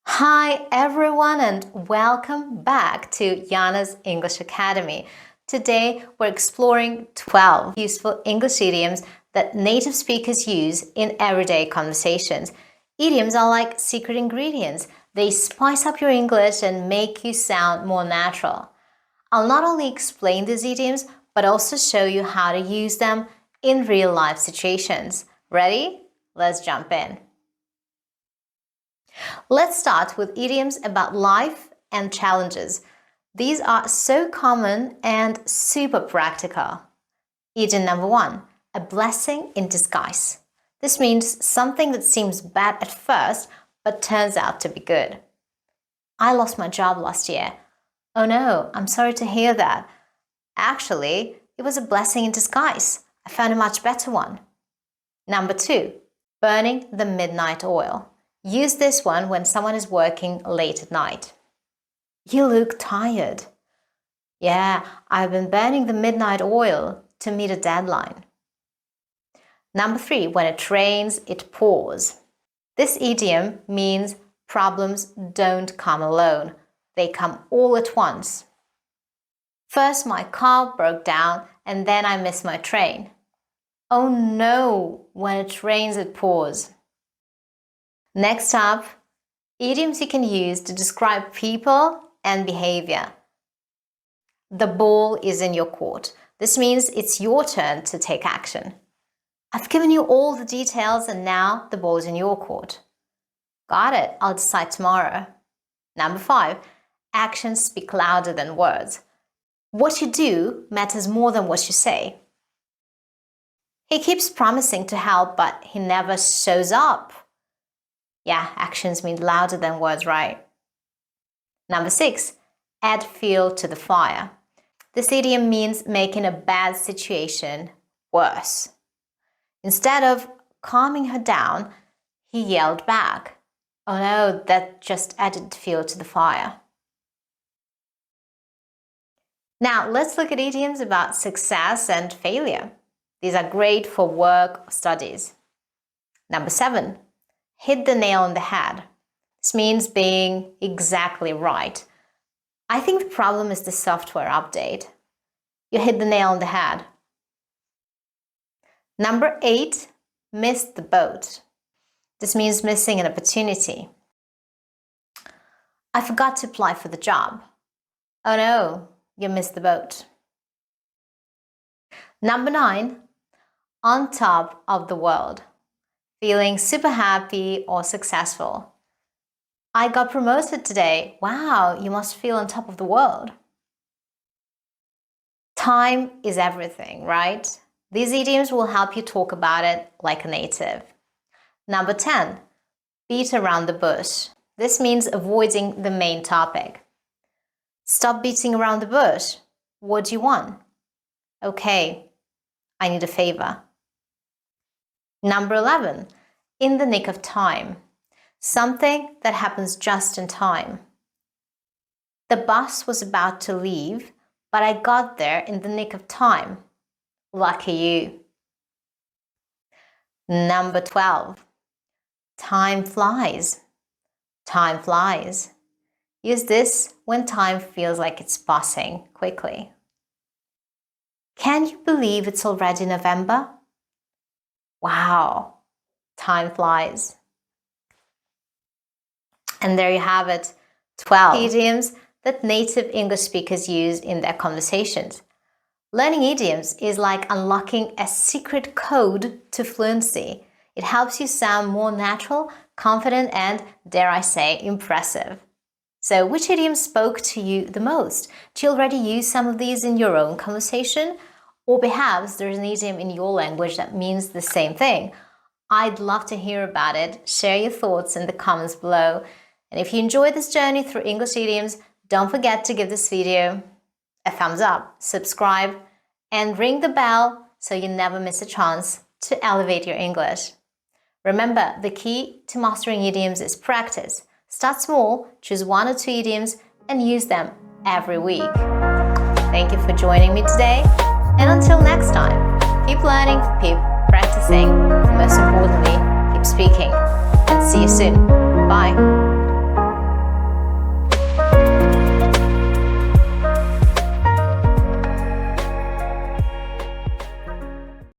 Hi everyone and welcome back to Yana's English Academy. Today we're exploring 12 useful English idioms that native speakers use in everyday conversations. Idioms are like secret ingredients. They spice up your English and make you sound more natural. I'll not only explain these idioms, but also show you how to use them in real-life situations. Ready? Let's jump in. Let's start with idioms about life and challenges. These are so common and super practical. Idiom number 1, a blessing in disguise. This means something that seems bad at first but turns out to be good. I lost my job last year. Oh no, I'm sorry to hear that. Actually, it was a blessing in disguise. I found a much better one. Number 2, burning the midnight oil. Use this one when someone is working late at night. You look tired. Yeah, I've been burning the midnight oil to meet a deadline. Number 3, when it rains, it pours. This idiom means problems don't come alone. They come all at once. First, my car broke down and then I missed my train. Oh no, when it rains, it pours. Next up, idioms you can use to describe people and behavior. The ball is in your court. This means it's your turn to take action. I've given you all the details and now the ball is in your court. Got it, I'll decide tomorrow. Number 5, actions speak louder than words. What you do matters more than what you say. He keeps promising to help, but he never shows up. Yeah, actions mean louder than words, right? Number 6, add fuel to the fire. This idiom means making a bad situation worse. Instead of calming her down, he yelled back. Oh no, that just added fuel to the fire. Now, let's look at idioms about success and failure. These are great for work or studies. Number 7, hit the nail on the head. This means being exactly right. I think the problem is the software update. You hit the nail on the head. Number 8, missed the boat. This means missing an opportunity. I forgot to apply for the job. Oh no, you missed the boat. Number 9, on top of the world. Feeling super happy or successful. I got promoted today. Wow, you must feel on top of the world. Time is everything, right? These idioms will help you talk about it like a native. Number 10, beat around the bush. This means avoiding the main topic. Stop beating around the bush. What do you want? Okay, I need a favor. Number 11, in the nick of time. Something that happens just in time. The bus was about to leave, but I got there in the nick of time. Lucky you. Number 12, time flies. Time flies. Use this when time feels like it's passing quickly. Can you believe it's already November? Wow, time flies. And there you have it, 12 idioms that native English speakers use in their conversations. Learning idioms is like unlocking a secret code to fluency. It helps you sound more natural, confident, and, dare I say, impressive. So which idiom spoke to you the most? Do you already use some of these in your own conversation? Or perhaps there's an idiom in your language that means the same thing. I'd love to hear about it. Share your thoughts in the comments below. And if you enjoyed this journey through English idioms, don't forget to give this video a thumbs up, subscribe, and ring the bell so you never miss a chance to elevate your English. Remember, the key to mastering idioms is practice. Start small, choose 1 or 2 idioms, and use them every week. Thank you for joining me today. And until next time, keep learning, keep practicing, and most importantly, keep speaking. And see you soon. Bye.